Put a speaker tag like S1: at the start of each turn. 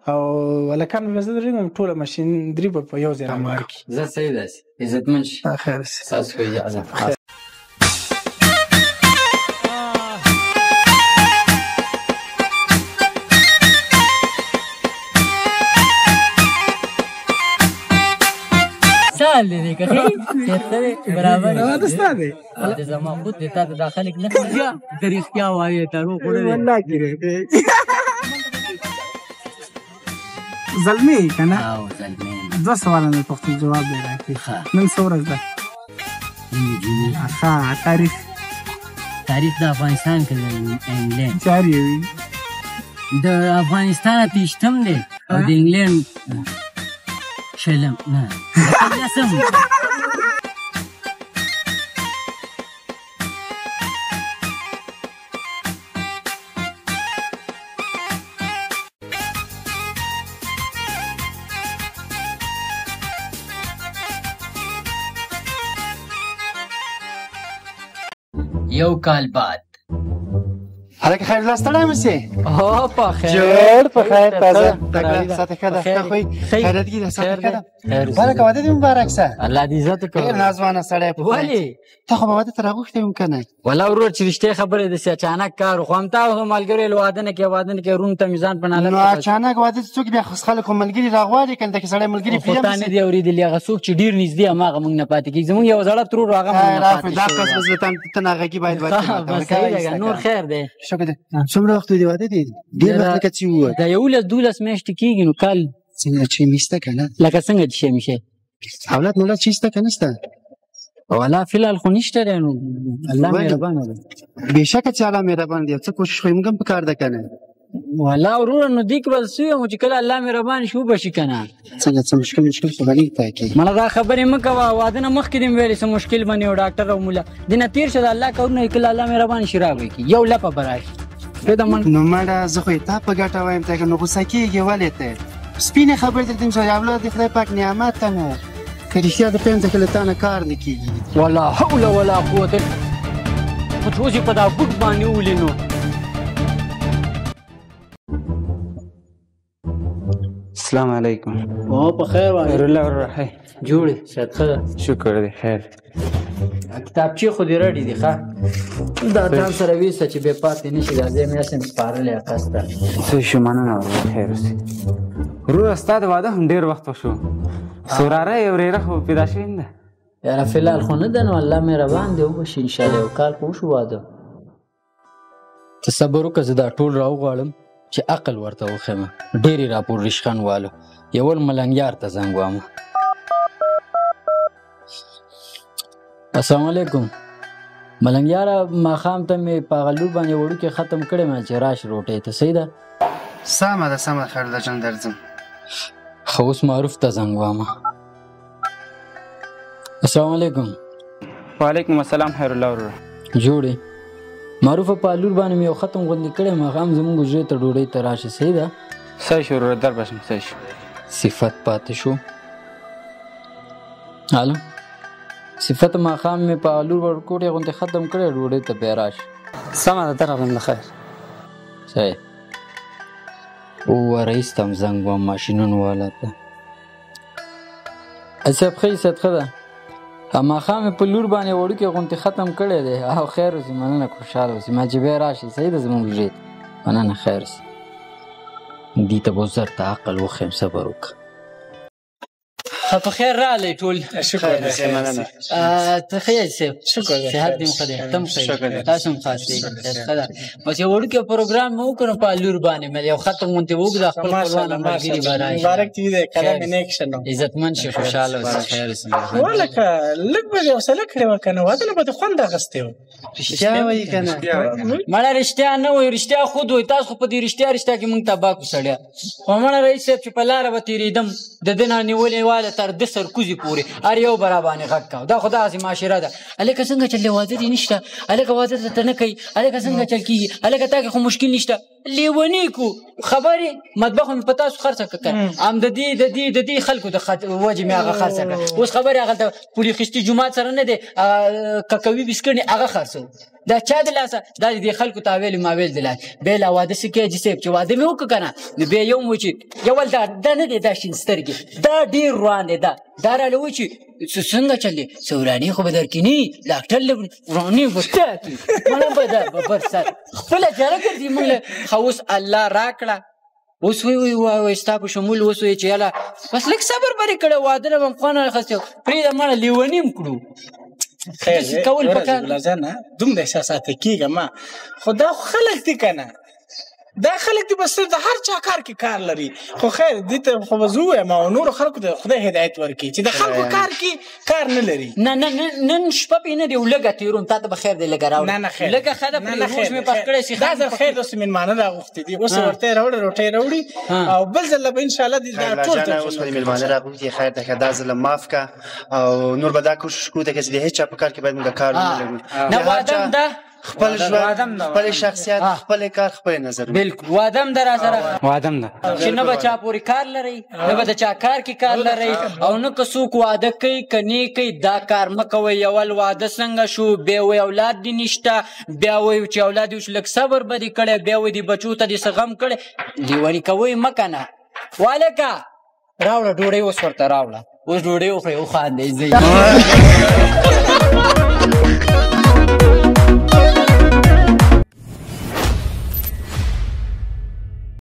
S1: او هلکان به زه درېږم ټوله ماشینري به په یو ځای رامال کړي.
S2: زه صحیح داسې عزتمن شي.
S1: خیر شي.
S2: ستاسو په اجازه.
S3: سال دی که برابر
S1: دا ستا دی
S3: د زما خود دی تا ته دا خلک نه ښه د رښتیا وایې دروغ خو نه دی
S1: والله کې زلمی که نه
S3: او زلمی
S1: 2 سواله مې پښتو جواب دی راکړي نن څه ورځ ده ښه
S3: تاریخ د افغانستان کې د انګلینډ
S1: 4 یې وي
S3: د افغانستان 28 دی او د انګلینډ شلم نه لسم یو کال بعد
S4: هلکه خیر الله ستړی مه سې
S3: او په خیر
S4: جوړ په خیر تازه تکړه ساعت ښه ده ښه خوی خیرت کې ده ساعت ښه ده هلکه واده دې مبارک شه
S3: الله دې عزت وکړي
S4: ډېر نازوانه سړی
S3: ولې
S4: ته خو به واده ته راغوښتی وم که نه
S3: والله ورور چې رښتیا خبرې داسې اچانک کار خو همتا ملګرو یې واده نه کوې واده نه کوې روم ته میزان په ناله
S4: نو اچانک واده ته څوک بیا خو خلکو ملګري راغواړي که نه ته کې سړی ملګري
S3: خو تا نه دي اورېدلي هغه څوک چې ډېر نږدې هماغه موږ نه پاتې کېږي زموږ یو زړه ترور هغه موږ نه پاتې
S4: دا قص بس ته ناغږي باید واده
S3: نور خیر دی
S4: شکر دی څومره وخت دی واده دی ډېر وخت لکه چې ووایه
S3: دا 11-12 میاشتې کېږي نو کال
S4: څنګه چې میسته که نه
S3: لکه څنګه چې شی میشه
S4: اولاد مولاد چې شته که نشته
S3: والله فلحال خو نشته دی نو الله مهربانه دی
S4: بېشکه چې الله مهربان دی څه کوشش خو یې موږ هم پکار ده که نه
S3: والله وروره نو دې کې به څه یم چې کله الله مهربان شي وبشي که نه
S4: څنګه څه مشکل خو به نه ته کېږي
S3: مړه دا خبرې مه کوه واده نه مخکې دې مې ویلې څه مشکل به نه یو ډاکټر او ملا دې نه تېر شه د الله کارونه کله الله مهربان شي راوی کړي یو لپه به راشي
S4: نو مړه زه خو یې تا په ګټه وایم ته نو غوسه کېږي ولې ته سپینې خبرې درته یم چې اولاد د خدای پاک نعمت ته نه که رښتیا د پیم ځکه له تا نه کار نه کېږي
S3: ولا حول ولا قوت خو چې اوس یې په دا بوټ باندې ولي نو
S5: السلام علیکم
S3: او په خیر وایي
S5: خیر الله ورحی
S3: جوړې صحت ښه ده
S5: شکر دی خیر
S3: کتابچې خو دې رډې دي ښه دا ځان سره ویسته چې بې پاتې نه شي دا ځای مې هسې سپارلی اقص ته
S5: څه شو مننه ورور خیر اوسې وروره ستا د واده هم ډېر وخت وشو څو وراره یې ورېره خو پیدا شوې نه ده
S3: یاره فلحال خو نه ده نو الله مهربان دی وبشي انشاءالله یو کال خو وشو واده ته صبر وکړه زه دا ټول راوغواړم چې عقل ورته وښیم ډېرې راپور رشخن والو یول ملنګیار ته زنګ وامه السلام علیکم ملنګیاره ماښام ته مې په هغه لور باندې وړوکې ختم کړی مې چې راشي روټۍ ته صحیح ده
S4: سمه ده سمه ده خیر الله جان درځم
S3: ښه اوس معروف ته زنګ وامه السلام علیکم
S5: وعلیکم السلام خیر الله وروره
S3: جوړې معروفه په لور باندې مې یو ختم غوندې کړی ماښام زموږ حجرې ته ډوډۍ ته راشي صحیح ده
S5: صحیح شو وروره در بشم صحیح شو
S3: صفت پاتې شو هلو صفت ماښام مې په لور ورکوټې غوندې ختم کړی ډوډۍ ته بیا راشي
S5: سمه ده ته راغلم د خیر
S3: صحیح ووه رئیس ته هم زنګ وم ماشینونو والا ته صاحب ښه عزت ښه ده ماښام مې په لور باندې وړوکې غوندې ختم کړی دی او خیر اوسې مننه خوشحاله اوسې ما چې بیا راشي صحیح ده زموږ حجرې ته مننه خیر اوسې دې ته به زر ته عقل وښیم صبر وکړه په خیر راغلی ټول
S1: شکر دی
S4: مننه
S3: ته ښه یې صاحب
S1: شکر دی
S3: صحت دې م ښه دی ته م ښه یې تاسو هم خاص دی ښه ده بس یو وړوکی پروګرام مې وکړو په لور باندې مې یو ختم غوندې وکړه خپل خپلوان ملګري به راشي
S1: مبارک دې وي قدم یې نیک شه نو
S3: عزتمند شي خوشحاله اوسې خیر اوسې
S1: ولکه لږ به دې حوصله کړې وه که نه واده نه به دې خوند اخیستی و
S4: رښتیا وایي که نه
S3: مړه رښتیا نه وایي رښتیا خود وایي تاسو خو په دې رښتیا کې موږ تباه کړو سړیا خو مړه رئیس صاحب چې په لاره به تېرېدم د ده نه نیولې واله تر ده سرکوزي پورې هر یو به راباندې غږ کوه دا خو داسې معاشره ده هلکه څنګه چل دی واده دې نشته هلکه واده ته نه کوي هلکه څنګه چل کېږي هلکه تا کې خو مشکل نشته لیونی کو خبرې مطبخ مې په تاسو خرڅه کړه هم د دې خلکو د وجې مې هغه خرڅه کړه اوس خبرې هغلته پولي خیستي جومات سره نه دی ککوي بسکڼې هغه خرڅو دا چا د لاسه دا د دې خلکو تاویل ماویل د لاسه بیا لا واده څه کېږي صاحب چې واده مې وکړه که نه نو بیا یو مو چې یول دا نه دی دا شین سترګې دا ډېر روان دی دا راله وایي چې څنګه چل دی سوراني خو به درکیني ډاکټر له وراني ورته کړي مړه به دا ببر سر خپله جاره کړي موږ له ښه اوس الله راکړه اوس وی ستا په شمول اوس وی چې یاله بس لږ صبر برې کړی واده نه به م خوند راخستی پرېږده مړه لیوني م کړو
S1: خیر ګلازانه دومره احساسات کېږه ما خو دا خلک دي که نه دا خلک دي بس د هر چا کار کې کار لري خو خیر دې ته خو به زه ووایم او نورو خلکو ته خدای هدایت ورکړي چې د خلکو کار کې کار نه لري
S3: نه نن شپه پې نه دی لږه تېروم تا ته به خیر دی لږه راوړه لږه ښه ده پرې روژ مې پخ کړی
S1: دا ځل خیر داسې مېلمانه راغوښتي دي اوس ورته یې راوړه روټۍ راوړي او بل ځل به انشاءالله دا ټول
S4: اوس به دې مېلمانه راغوښتي خیر ده که دا ځله معاف که او نور به دا کوشش کړو ته که چې د هېڅ چا په کار کې باید موږ کار ونه لرو
S3: نه واده هم ده
S4: خپل ژوند خپل شخصیت خپل کار خپل نظر
S3: بالکل واده هم ده را سره
S5: واده هم ده
S3: چې نه به چا پورې کار لرئ نه به د چا کار کې کار لرئ او نه که څوک واده کوي که نه کوي دا کار مه کوئ یول واده څنګه شو بیا وایي اولاد دې نشته بیا وایي چې اولاد دې لږ صبر به دې کړی بیا وایي دې بچو ته دې څه غم کړی لیوني کوئ مه که نه والکه راوړه ډوډۍ اوس ورته راوړه اوس ډوډۍ وخورئ وخاندئ ځئ